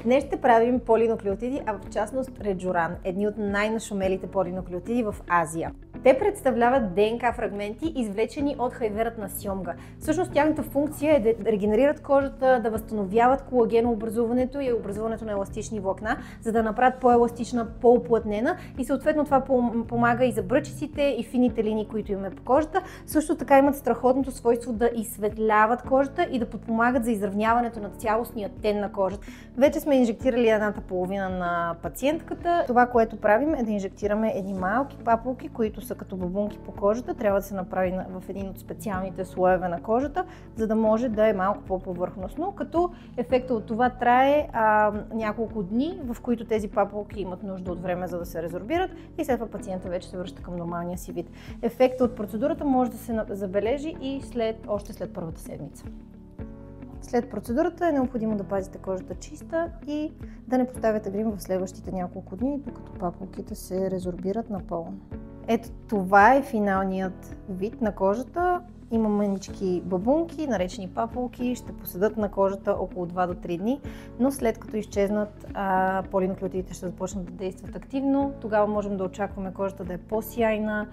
Днес ще правим полинуклеотиди, а в частност Реджуран, едни от най-нашумелите полинуклеотиди в Азия. Те представляват ДНК фрагменти, извлечени от хайверът на сьомга. Всъщност тяхната функция е да регенерират кожата, да възстановяват колагенообразуването и образуването на еластични влакна, за да направят по-еластична, по-уплътнена и съответно това помага и за бръчиците и фините линии, които имаме по кожата. Също така имат страхотното свойство да изсветляват кожата и да подпомагат за изравняването на цялостния тен на кожата. Вече сме инжектирали едната половина на пациентката. Това, което правим, е да инжектираме едни малки папулки, които са като бабунки по кожата. Трябва да се направи в един от специалните слоеве на кожата, за да може да е малко по-повърхностно, като ефекта от това трае няколко дни, в които тези папулки имат нужда от време, за да се резорбират и след това пациента вече се връща към нормалния си вид. Ефекта от процедурата може да се забележи и още след първата седмица. След процедурата е необходимо да пазите кожата чиста и да не поставяте грим в следващите няколко дни, докато папулките се резорбират напълно. Ето това е финалният вид на кожата. Има мънички бабунки, наречени папулки, ще поседат на кожата около 2 до 3 дни, но след като изчезнат, полинуклеотидите ще започнат да действат активно. Тогава можем да очакваме кожата да е по-сяйна,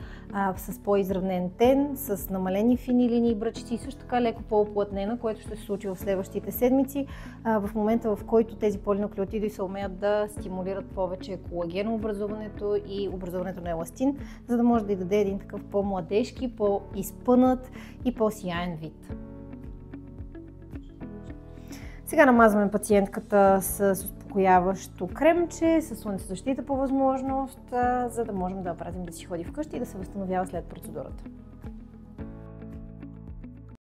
с по-изравнен тен, с намалени фини линии и бръчици и също така леко по-уплътнена, което ще се случи в следващите седмици, в момента в който тези полинуклеотиди се умеят да стимулират повече колагенообразуването и образуването на еластин, за да може да й даде един такъв по-младежки, по-изпънат и по-сияен вид. Сега намазваме пациентката с успокояващо кремче, с слънцезащита по възможност, за да можем да я пратим да си ходи вкъщи и да се възстановява след процедурата.